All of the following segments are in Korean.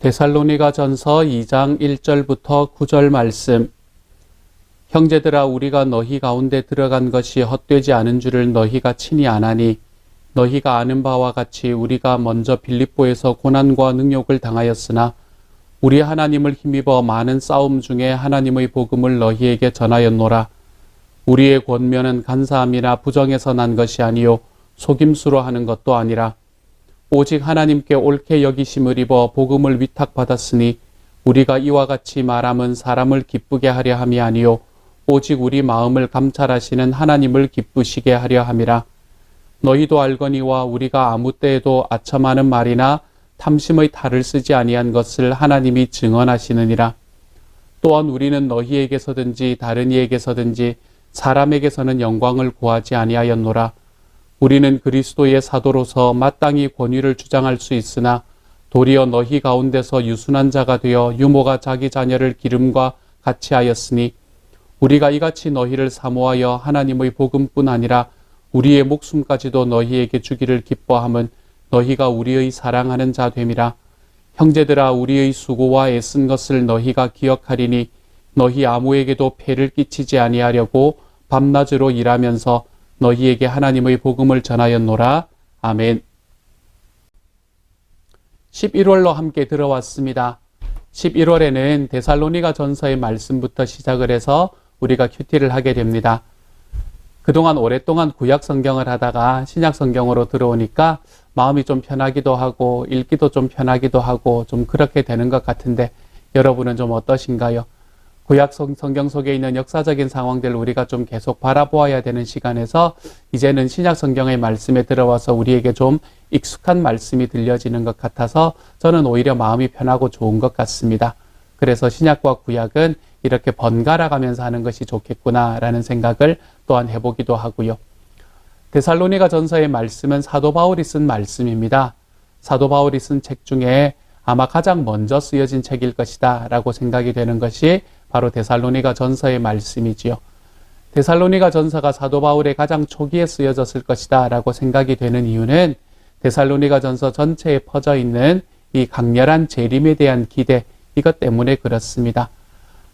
데살로니가 전서 2장 1절부터 9절 말씀. 형제들아, 우리가 너희 가운데 들어간 것이 헛되지 않은 줄을 너희가 친히 아나니, 너희가 아는 바와 같이 우리가 먼저 빌립보에서 고난과 능욕을 당하였으나 우리 하나님을 힘입어 많은 싸움 중에 하나님의 복음을 너희에게 전하였노라. 우리의 권면은 간사함이나 부정에서 난 것이 아니요 속임수로 하는 것도 아니라 오직 하나님께 옳게 여기심을 입어 복음을 위탁받았으니 우리가 이와 같이 말함은 사람을 기쁘게 하려 함이 아니요 오직 우리 마음을 감찰하시는 하나님을 기쁘시게 하려 함이라. 너희도 알거니와 우리가 아무 때에도 아첨하는 말이나 탐심의 탈을 쓰지 아니한 것을 하나님이 증언하시느니라. 또한 우리는 너희에게서든지 다른 이에게서든지 사람에게서는 영광을 구하지 아니하였노라. 우리는 그리스도의 사도로서 마땅히 권위를 주장할 수 있으나 도리어 너희 가운데서 유순한 자가 되어 유모가 자기 자녀를 기름과 같이 하였으니 우리가 이같이 너희를 사모하여 하나님의 복음뿐 아니라 우리의 목숨까지도 너희에게 주기를 기뻐함은 너희가 우리의 사랑하는 자 됨이라. 형제들아, 우리의 수고와 애쓴 것을 너희가 기억하리니 너희 아무에게도 폐를 끼치지 아니하려고 밤낮으로 일하면서 너희에게 하나님의 복음을 전하였노라. 아멘. 11월로 함께 들어왔습니다. 11월에는 데살로니가 전서의 말씀부터 시작을 해서 우리가 큐티를 하게 됩니다. 그동안 오랫동안 구약 성경을 하다가 신약 성경으로 들어오니까 마음이 좀 편하기도 하고 읽기도 좀 편하기도 하고 좀 그렇게 되는 것 같은데 여러분은 좀 어떠신가요? 구약 성경 속에 있는 역사적인 상황들을 우리가 좀 계속 바라보아야 되는 시간에서 이제는 신약 성경의 말씀에 들어와서 우리에게 좀 익숙한 말씀이 들려지는 것 같아서 저는 오히려 마음이 편하고 좋은 것 같습니다. 그래서 신약과 구약은 이렇게 번갈아 가면서 하는 것이 좋겠구나라는 생각을 또한 해보기도 하고요. 데살로니가 전서의 말씀은 사도 바울이 쓴 말씀입니다. 사도 바울이 쓴 책 중에 아마 가장 먼저 쓰여진 책일 것이다 라고 생각이 되는 것이 바로 데살로니가 전서의 말씀이지요. 데살로니가 전서가 사도 바울의 가장 초기에 쓰여졌을 것이다 라고 생각이 되는 이유는 데살로니가 전서 전체에 퍼져 있는 이 강렬한 재림에 대한 기대, 이것 때문에 그렇습니다.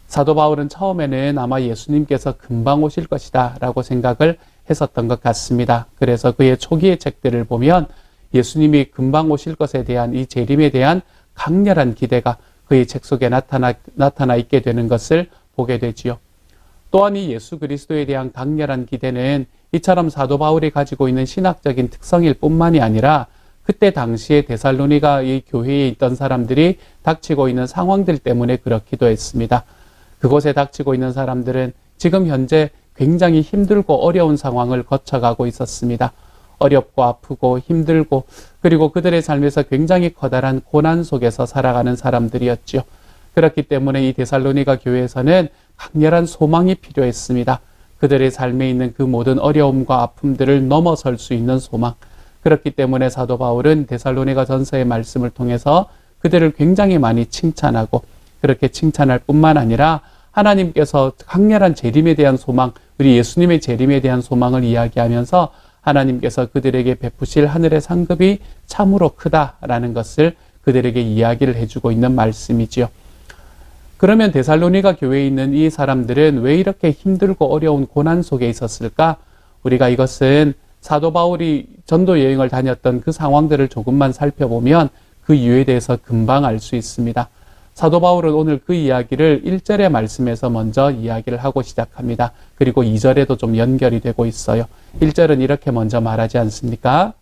사도 바울은 처음에는 아마 예수님께서 금방 오실 것이다 라고 생각을 했었던 것 같습니다. 그래서 그의 초기의 책들을 보면 예수님이 금방 오실 것에 대한 이 재림에 대한 강렬한 기대가 그의 책 속에 나타나 있게 되는 것을 보게 되지요. 또한 이 예수 그리스도에 대한 강렬한 기대는 이처럼 사도 바울이 가지고 있는 신학적인 특성일 뿐만이 아니라 그때 당시에 데살로니가 이 교회에 있던 사람들이 닥치고 있는 상황들 때문에 그렇기도 했습니다. 그곳에 닥치고 있는 사람들은 지금 현재 굉장히 힘들고 어려운 상황을 거쳐가고 있었습니다. 어렵고 아프고 힘들고 그리고 그들의 삶에서 굉장히 커다란 고난 속에서 살아가는 사람들이었죠. 그렇기 때문에 이 데살로니가 교회에서는 강렬한 소망이 필요했습니다. 그들의 삶에 있는 그 모든 어려움과 아픔들을 넘어설 수 있는 소망. 그렇기 때문에 사도 바울은 데살로니가 전서의 말씀을 통해서 그들을 굉장히 많이 칭찬하고 그렇게 칭찬할 뿐만 아니라 하나님께서 강렬한 재림에 대한 소망, 우리 예수님의 재림에 대한 소망을 이야기하면서 하나님께서 그들에게 베푸실 하늘의 상급이 참으로 크다라는 것을 그들에게 이야기를 해주고 있는 말씀이지요. 그러면 데살로니가 교회에 있는 이 사람들은 왜 이렇게 힘들고 어려운 고난 속에 있었을까? 우리가 이것은 사도 바울이 전도 여행을 다녔던 그 상황들을 조금만 살펴보면 그 이유에 대해서 금방 알 수 있습니다. 사도 바울은 오늘 그 이야기를 1절의 말씀에서 먼저 이야기를 하고 시작합니다. 그리고 2절에도 좀 연결이 되고 있어요. 1절은 이렇게 먼저 말하지 않습니까?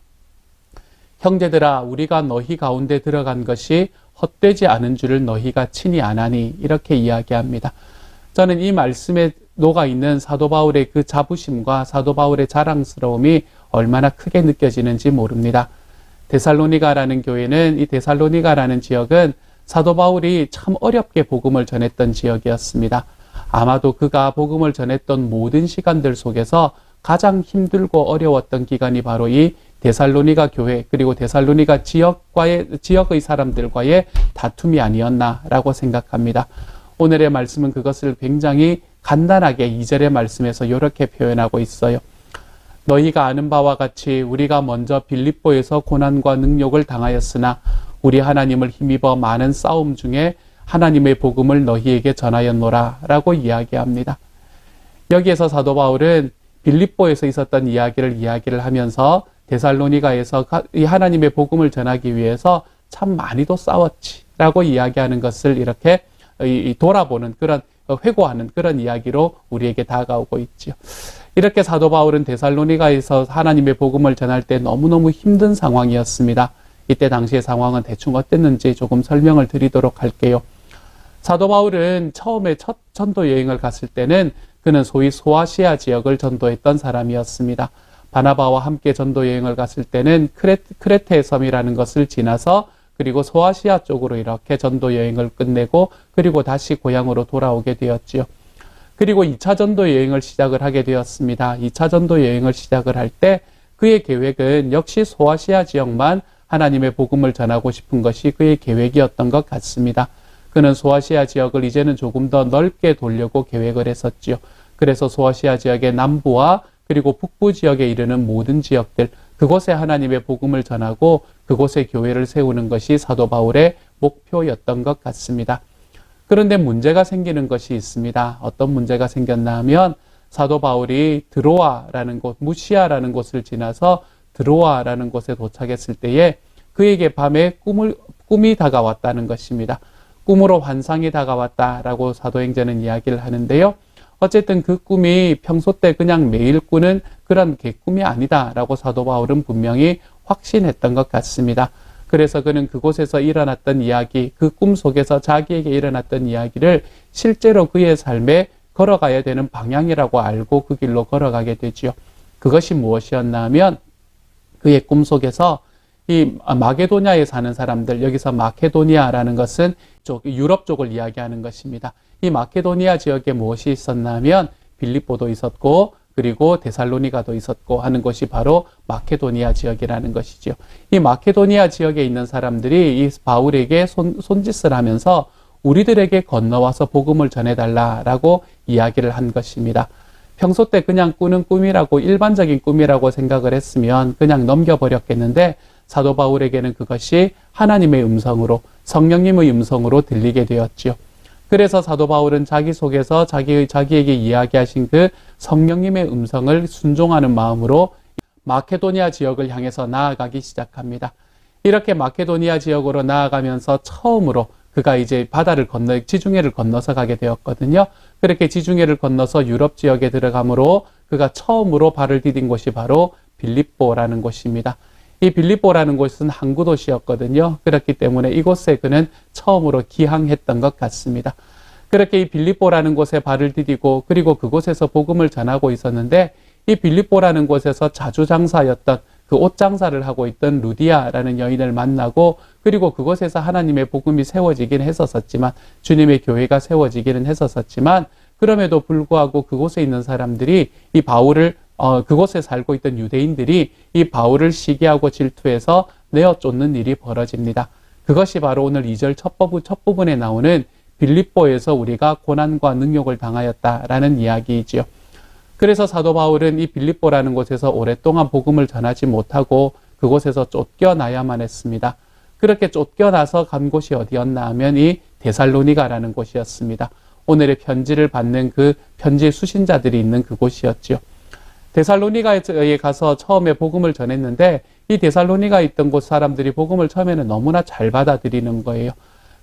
형제들아, 우리가 너희 가운데 들어간 것이 헛되지 않은 줄을 너희가 친히 아나니, 이렇게 이야기합니다. 저는 이 말씀에 녹아있는 사도 바울의 그 자부심과 사도 바울의 자랑스러움이 얼마나 크게 느껴지는지 모릅니다. 데살로니가라는 교회는, 이 데살로니가라는 지역은 사도 바울이 참 어렵게 복음을 전했던 지역이었습니다. 아마도 그가 복음을 전했던 모든 시간들 속에서 가장 힘들고 어려웠던 기간이 바로 이 데살로니가 교회 그리고 데살로니가 지역의 사람들과의 다툼이 아니었나라고 생각합니다. 오늘의 말씀은 그것을 굉장히 간단하게 2절의 말씀에서 이렇게 표현하고 있어요. 너희가 아는 바와 같이 우리가 먼저 빌립보에서 고난과 능욕을 당하였으나 우리 하나님을 힘입어 많은 싸움 중에 하나님의 복음을 너희에게 전하였노라 라고 이야기합니다. 여기에서 사도 바울은 빌립보에서 있었던 이야기를 하면서 데살로니가에서 이 하나님의 복음을 전하기 위해서 참 많이도 싸웠지 라고 이야기하는 것을 이렇게 돌아보는 그런 회고하는 그런 이야기로 우리에게 다가오고 있지요. 이렇게 사도 바울은 데살로니가에서 하나님의 복음을 전할 때 너무너무 힘든 상황이었습니다. 이때 당시의 상황은 대충 어땠는지 조금 설명을 드리도록 할게요. 사도 바울은 처음에 첫 전도 여행을 갔을 때는 그는 소위 소아시아 지역을 전도했던 사람이었습니다. 바나바와 함께 전도 여행을 갔을 때는 크레테 섬이라는 것을 지나서 그리고 소아시아 쪽으로 이렇게 전도 여행을 끝내고 그리고 다시 고향으로 돌아오게 되었지요. 그리고 2차 전도 여행을 시작을 하게 되었습니다. 2차 전도 여행을 시작을 할 때 그의 계획은 역시 소아시아 지역만 하나님의 복음을 전하고 싶은 것이 그의 계획이었던 것 같습니다. 그는 소아시아 지역을 이제는 조금 더 넓게 돌려고 계획을 했었지요. 그래서 소아시아 지역의 남부와 그리고 북부 지역에 이르는 모든 지역들, 그곳에 하나님의 복음을 전하고 그곳에 교회를 세우는 것이 사도 바울의 목표였던 것 같습니다. 그런데 문제가 생기는 것이 있습니다. 어떤 문제가 생겼나 하면 사도 바울이 드로아라는 곳, 무시아라는 곳을 지나서 드로아라는 곳에 도착했을 때에 그에게 밤에 꿈이 다가왔다는 것입니다. 꿈으로 환상이 다가왔다라고 사도행전은 이야기를 하는데요. 어쨌든 그 꿈이 평소 때 그냥 매일 꾸는 그런 개꿈이 아니다라고 사도 바울은 분명히 확신했던 것 같습니다. 그래서 그는 그곳에서 일어났던 이야기, 그 꿈 속에서 자기에게 일어났던 이야기를 실제로 그의 삶에 걸어가야 되는 방향이라고 알고 그 길로 걸어가게 되지요. 그것이 무엇이었나 하면 그의 꿈 속에서 이 마게도냐에 사는 사람들, 여기서 마케도니아라는 것은 유럽 쪽을 이야기하는 것입니다. 이 마케도니아 지역에 무엇이 있었나 하면 빌립보도 있었고 그리고 데살로니가도 있었고 하는 것이 바로 마케도니아 지역이라는 것이죠. 이 마케도니아 지역에 있는 사람들이 이 바울에게 손짓을 하면서 우리들에게 건너와서 복음을 전해달라라고 이야기를 한 것입니다. 평소 때 그냥 꾸는 꿈이라고 일반적인 꿈이라고 생각을 했으면 그냥 넘겨버렸겠는데 사도 바울에게는 그것이 하나님의 음성으로 성령님의 음성으로 들리게 되었지요. 그래서 사도 바울은 자기 속에서 자기에게 이야기하신 그 성령님의 음성을 순종하는 마음으로 마케도니아 지역을 향해서 나아가기 시작합니다. 이렇게 마케도니아 지역으로 나아가면서 처음으로 그가 이제 지중해를 건너서 가게 되었거든요. 그렇게 지중해를 건너서 유럽 지역에 들어가므로 그가 처음으로 발을 디딘 곳이 바로 빌립보라는 곳입니다. 이 빌립보라는 곳은 항구 도시였거든요. 그렇기 때문에 이곳에 그는 처음으로 기항했던 것 같습니다. 그렇게 이 빌립보라는 곳에 발을 디디고 그리고 그곳에서 복음을 전하고 있었는데 이 빌립보라는 곳에서 자주장사였던 그 옷장사를 하고 있던 루디아라는 여인을 만나고 그리고 그곳에서 하나님의 복음이 세워지긴 했었지만 주님의 교회가 세워지기는 했었지만 그럼에도 불구하고 그곳에 있는 사람들이 이 바울을 그곳에 살고 있던 유대인들이 이 바울을 시기하고 질투해서 내어 쫓는 일이 벌어집니다. 그것이 바로 오늘 2절 첫 부분에 나오는 빌립보에서 우리가 고난과 능욕을 당하였다라는 이야기이지요. 그래서 사도 바울은 이 빌립보라는 곳에서 오랫동안 복음을 전하지 못하고 그곳에서 쫓겨나야만 했습니다. 그렇게 쫓겨나서 간 곳이 어디였나 하면 이 데살로니가라는 곳이었습니다. 오늘의 편지를 받는 그 편지의 수신자들이 있는 그곳이었지요. 데살로니가에 가서 처음에 복음을 전했는데 이 데살로니가에 있던 곳 사람들이 복음을 처음에는 너무나 잘 받아들이는 거예요.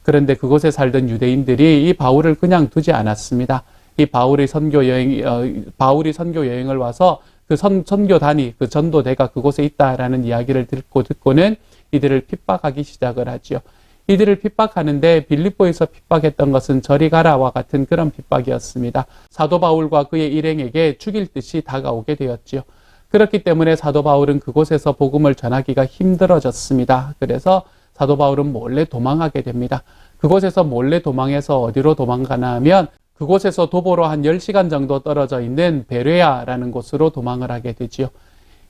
그런데 그곳에 살던 유대인들이 이 바울을 그냥 두지 않았습니다. 이 바울이 선교 여행을 와서 그 선교단이 그 전도대가 그곳에 있다라는 이야기를 듣고는 이들을 핍박하기 시작을 하지요. 이들을 핍박하는데 빌립보에서 핍박했던 것은 저리 가라와 같은 그런 핍박이었습니다. 사도 바울과 그의 일행에게 죽일 듯이 다가오게 되었지요. 그렇기 때문에 사도 바울은 그곳에서 복음을 전하기가 힘들어졌습니다. 그래서 사도 바울은 몰래 도망하게 됩니다. 그곳에서 몰래 도망해서 어디로 도망가나 하면 그곳에서 도보로 한 10시간 정도 떨어져 있는 베레아라는 곳으로 도망을 하게 되지요.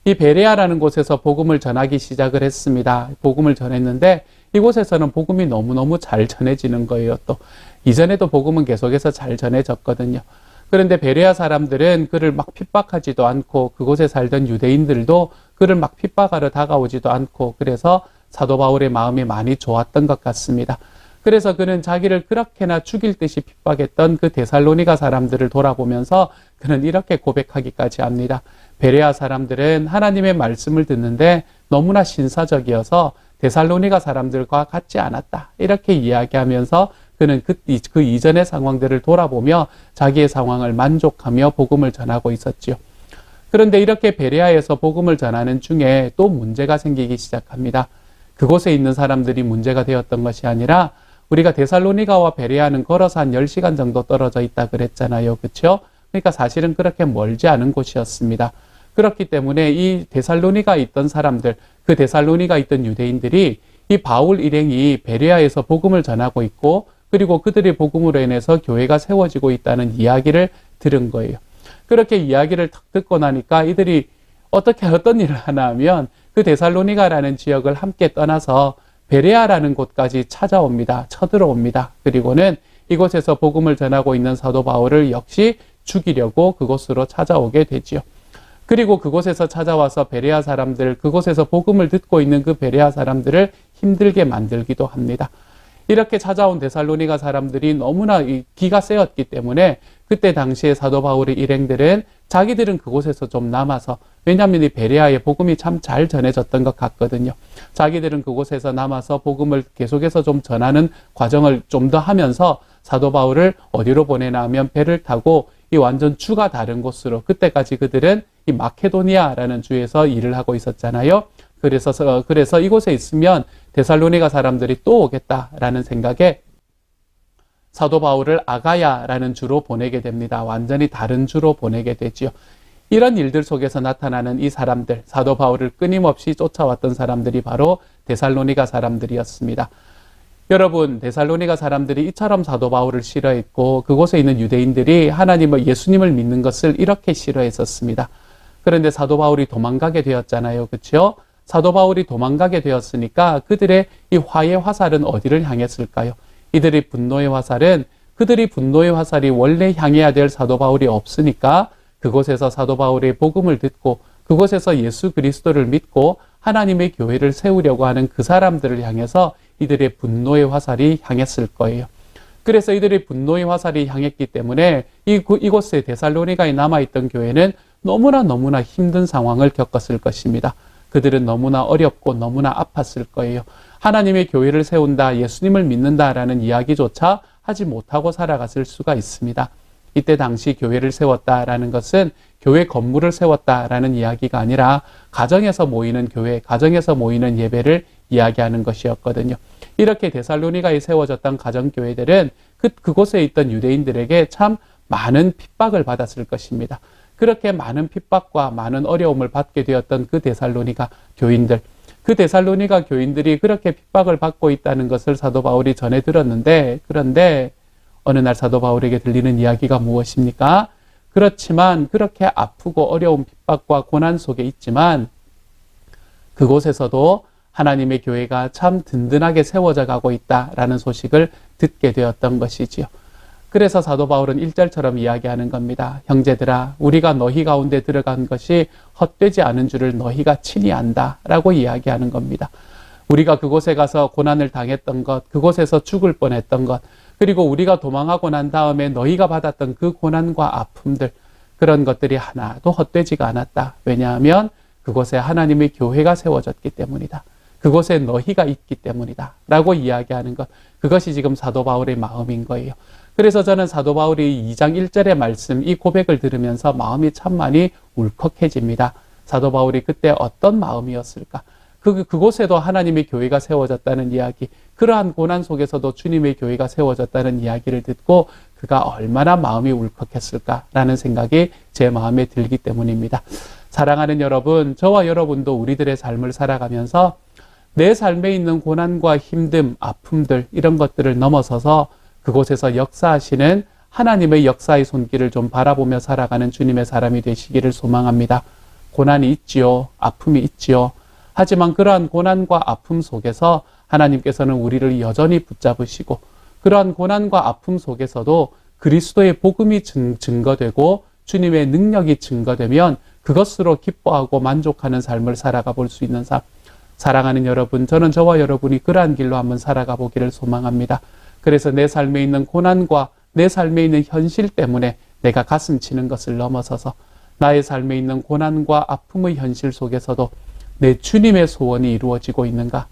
이 베레아라는 곳에서 복음을 전하기 시작을 했습니다. 복음을 전했는데 이곳에서는 복음이 너무너무 잘 전해지는 거예요. 또 이전에도 복음은 계속해서 잘 전해졌거든요. 그런데 베레아 사람들은 그를 막 핍박하지도 않고 그곳에 살던 유대인들도 그를 막 핍박하러 다가오지도 않고 그래서 사도 바울의 마음이 많이 좋았던 것 같습니다. 그래서 그는 자기를 그렇게나 죽일 듯이 핍박했던 그 데살로니가 사람들을 돌아보면서 그는 이렇게 고백하기까지 합니다. 베레아 사람들은 하나님의 말씀을 듣는데 너무나 신사적이어서 데살로니가 사람들과 같지 않았다. 이렇게 이야기하면서 그는 그 이전의 상황들을 돌아보며 자기의 상황을 만족하며 복음을 전하고 있었지요. 그런데 이렇게 베레아에서 복음을 전하는 중에 또 문제가 생기기 시작합니다. 그곳에 있는 사람들이 문제가 되었던 것이 아니라 우리가 데살로니가와 베레아는 걸어서 한 10시간 정도 떨어져 있다 그랬잖아요. 그렇죠? 그러니까 사실은 그렇게 멀지 않은 곳이었습니다. 그렇기 때문에 이 데살로니가에 있던 사람들, 그 데살로니가에 있던 유대인들이 이 바울 일행이 베레아에서 복음을 전하고 있고 그리고 그들의 복음으로 인해서 교회가 세워지고 있다는 이야기를 들은 거예요. 그렇게 이야기를 탁 듣고 나니까 이들이 어떤 일을 하나 하면 그 데살로니가라는 지역을 함께 떠나서 베레아라는 곳까지 찾아옵니다. 쳐들어옵니다. 그리고는 이곳에서 복음을 전하고 있는 사도 바울을 역시 죽이려고 그곳으로 찾아오게 되지요. 그리고 그곳에서 찾아와서 베레아 사람들, 그곳에서 복음을 듣고 있는 그 베레아 사람들을 힘들게 만들기도 합니다. 이렇게 찾아온 데살로니가 사람들이 너무나 기가 세었기 때문에 그때 당시에 사도 바울의 일행들은 자기들은 그곳에서 좀 남아서, 왜냐하면 이 베레아의 복음이 참 잘 전해졌던 것 같거든요. 자기들은 그곳에서 남아서 복음을 계속해서 좀 전하는 과정을 좀 더 하면서 사도 바울을 어디로 보내나 하면 배를 타고 이 완전 주가 다른 곳으로, 그때까지 그들은 이 마케도니아라는 주에서 일을 하고 있었잖아요. 그래서 이곳에 있으면 데살로니가 사람들이 또 오겠다라는 생각에 사도 바울을 아가야라는 주로 보내게 됩니다. 완전히 다른 주로 보내게 되지요. 이런 일들 속에서 나타나는 이 사람들, 사도 바울을 끊임없이 쫓아왔던 사람들이 바로 데살로니가 사람들이었습니다. 여러분, 데살로니가 사람들이 이처럼 사도 바울을 싫어했고 그곳에 있는 유대인들이 하나님을, 예수님을 믿는 것을 이렇게 싫어했었습니다. 그런데 사도 바울이 도망가게 되었잖아요. 그렇죠? 사도 바울이 도망가게 되었으니까 그들의 이 화의 화살은 어디를 향했을까요? 이들의 분노의 화살은, 그들이 분노의 화살이 원래 향해야 될 사도 바울이 없으니까 그곳에서 사도 바울의 복음을 듣고 그곳에서 예수 그리스도를 믿고 하나님의 교회를 세우려고 하는 그 사람들을 향해서 이들의 분노의 화살이 향했을 거예요. 그래서 이들의 분노의 화살이 향했기 때문에 이곳에 데살로니가에 남아있던 교회는 너무나 힘든 상황을 겪었을 것입니다. 그들은 너무나 어렵고 너무나 아팠을 거예요. 하나님의 교회를 세운다, 예수님을 믿는다라는 이야기조차 하지 못하고 살아갔을 수가 있습니다. 이때 당시 교회를 세웠다라는 것은 교회 건물을 세웠다라는 이야기가 아니라 가정에서 모이는 교회, 가정에서 모이는 예배를 이야기하는 것이었거든요. 이렇게 데살로니가에 세워졌던 가정교회들은 그곳에 있던 유대인들에게 참 많은 핍박을 받았을 것입니다. 그렇게 많은 핍박과 많은 어려움을 받게 되었던 그 데살로니가 교인들, 그 데살로니가 교인들이 그렇게 핍박을 받고 있다는 것을 사도 바울이 전해 들었는데, 그런데 어느 날 사도 바울에게 들리는 이야기가 무엇입니까? 그렇지만 그렇게 아프고 어려운 핍박과 고난 속에 있지만 그곳에서도 하나님의 교회가 참 든든하게 세워져 가고 있다라는 소식을 듣게 되었던 것이지요. 그래서 사도 바울은 1절처럼 이야기하는 겁니다. 형제들아, 우리가 너희 가운데 들어간 것이 헛되지 않은 줄을 너희가 친히 안다 라고 이야기하는 겁니다. 우리가 그곳에 가서 고난을 당했던 것, 그곳에서 죽을 뻔했던 것, 그리고 우리가 도망하고 난 다음에 너희가 받았던 그 고난과 아픔들, 그런 것들이 하나도 헛되지가 않았다. 왜냐하면 그곳에 하나님의 교회가 세워졌기 때문이다. 그곳에 너희가 있기 때문이다 라고 이야기하는 것, 그것이 지금 사도 바울의 마음인 거예요. 그래서 저는 사도 바울이 2장 1절의 말씀, 이 고백을 들으면서 마음이 참 많이 울컥해집니다. 사도 바울이 그때 어떤 마음이었을까? 그곳에도 하나님의 교회가 세워졌다는 이야기, 그러한 고난 속에서도 주님의 교회가 세워졌다는 이야기를 듣고 그가 얼마나 마음이 울컥했을까라는 생각이 제 마음에 들기 때문입니다. 사랑하는 여러분, 저와 여러분도 우리들의 삶을 살아가면서 내 삶에 있는 고난과 힘듦, 아픔들, 이런 것들을 넘어서서 그곳에서 역사하시는 하나님의 역사의 손길을 좀 바라보며 살아가는 주님의 사람이 되시기를 소망합니다. 고난이 있지요. 아픔이 있지요. 하지만 그러한 고난과 아픔 속에서 하나님께서는 우리를 여전히 붙잡으시고 그러한 고난과 아픔 속에서도 그리스도의 복음이 증거되고 주님의 능력이 증거되면 그것으로 기뻐하고 만족하는 삶을 살아가 볼 수 있는 삶. 사랑하는 여러분, 저는 저와 여러분이 그러한 길로 한번 살아가 보기를 소망합니다. 그래서 내 삶에 있는 고난과 내 삶에 있는 현실 때문에 내가 가슴 치는 것을 넘어서서 나의 삶에 있는 고난과 아픔의 현실 속에서도 내 주님의 소원이 이루어지고 있는가?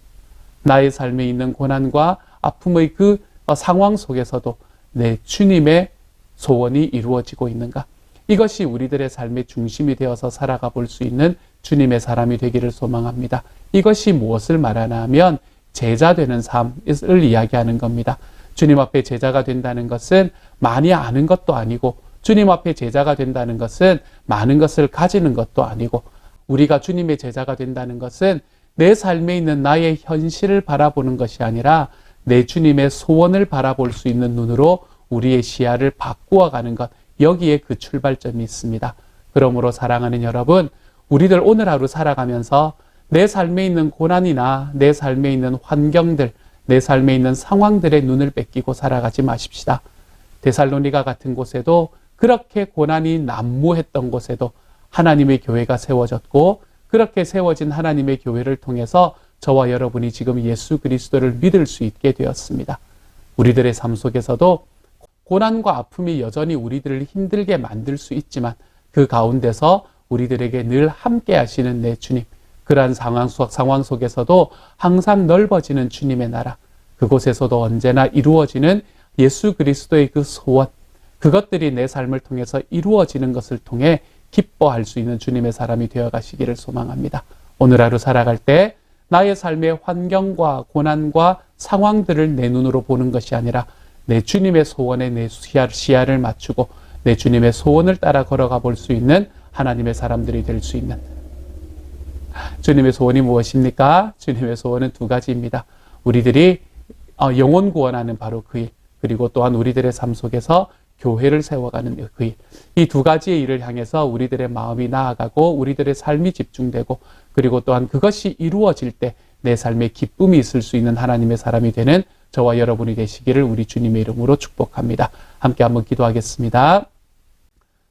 나의 삶에 있는 고난과 아픔의 그 상황 속에서도 내 주님의 소원이 이루어지고 있는가? 이것이 우리들의 삶의 중심이 되어서 살아가 볼 수 있는 주님의 사람이 되기를 소망합니다. 이것이 무엇을 말하나 하면 제자 되는 삶을 이야기하는 겁니다. 주님 앞에 제자가 된다는 것은 많이 아는 것도 아니고, 주님 앞에 제자가 된다는 것은 많은 것을 가지는 것도 아니고, 우리가 주님의 제자가 된다는 것은 내 삶에 있는 나의 현실을 바라보는 것이 아니라 내 주님의 소원을 바라볼 수 있는 눈으로 우리의 시야를 바꾸어 가는 것, 여기에 그 출발점이 있습니다. 그러므로 사랑하는 여러분, 우리들 오늘 하루 살아가면서 내 삶에 있는 고난이나 내 삶에 있는 환경들, 내 삶에 있는 상황들의 눈을 뺏기고 살아가지 마십시다. 데살로니가 같은 곳에도 그렇게 고난이 난무했던 곳에도 하나님의 교회가 세워졌고, 그렇게 세워진 하나님의 교회를 통해서 저와 여러분이 지금 예수 그리스도를 믿을 수 있게 되었습니다. 우리들의 삶 속에서도 고난과 아픔이 여전히 우리들을 힘들게 만들 수 있지만 그 가운데서 우리들에게 늘 함께 하시는 내 주님, 그러한 상황 속에서도 항상 넓어지는 주님의 나라, 그곳에서도 언제나 이루어지는 예수 그리스도의 그 소원, 그것들이 내 삶을 통해서 이루어지는 것을 통해 기뻐할 수 있는 주님의 사람이 되어 가시기를 소망합니다. 오늘 하루 살아갈 때 나의 삶의 환경과 고난과 상황들을 내 눈으로 보는 것이 아니라 내 주님의 소원에 내 시야를 맞추고 내 주님의 소원을 따라 걸어가 볼 수 있는 하나님의 사람들이 될 수 있는, 주님의 소원이 무엇입니까? 주님의 소원은 두 가지입니다. 우리들이 영혼 구원하는 바로 그 일, 그리고 또한 우리들의 삶 속에서 교회를 세워가는 그 일, 이 두 가지의 일을 향해서 우리들의 마음이 나아가고 우리들의 삶이 집중되고, 그리고 또한 그것이 이루어질 때 내 삶에 기쁨이 있을 수 있는 하나님의 사람이 되는 저와 여러분이 되시기를 우리 주님의 이름으로 축복합니다. 함께 한번 기도하겠습니다.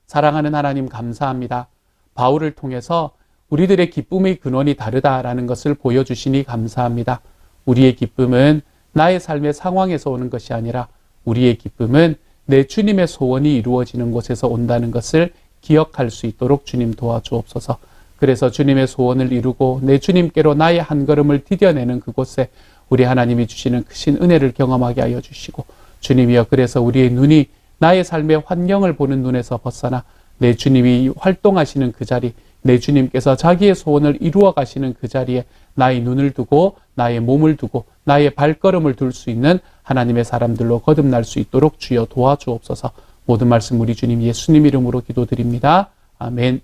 사랑하는 하나님, 감사합니다. 바울을 통해서 우리들의 기쁨의 근원이 다르다라는 것을 보여주시니 감사합니다. 우리의 기쁨은 나의 삶의 상황에서 오는 것이 아니라 우리의 기쁨은 내 주님의 소원이 이루어지는 곳에서 온다는 것을 기억할 수 있도록 주님 도와주옵소서. 그래서 주님의 소원을 이루고 내 주님께로 나의 한 걸음을 디뎌내는 그곳에 우리 하나님이 주시는 크신 은혜를 경험하게 하여 주시고, 주님이여, 그래서 우리의 눈이 나의 삶의 환경을 보는 눈에서 벗어나 내 주님이 활동하시는 그 자리, 내 주님께서 자기의 소원을 이루어 가시는 그 자리에 나의 눈을 두고 나의 몸을 두고 나의 발걸음을 둘 수 있는 하나님의 사람들로 거듭날 수 있도록 주여 도와주옵소서. 모든 말씀 우리 주님 예수님 이름으로 기도드립니다. 아멘.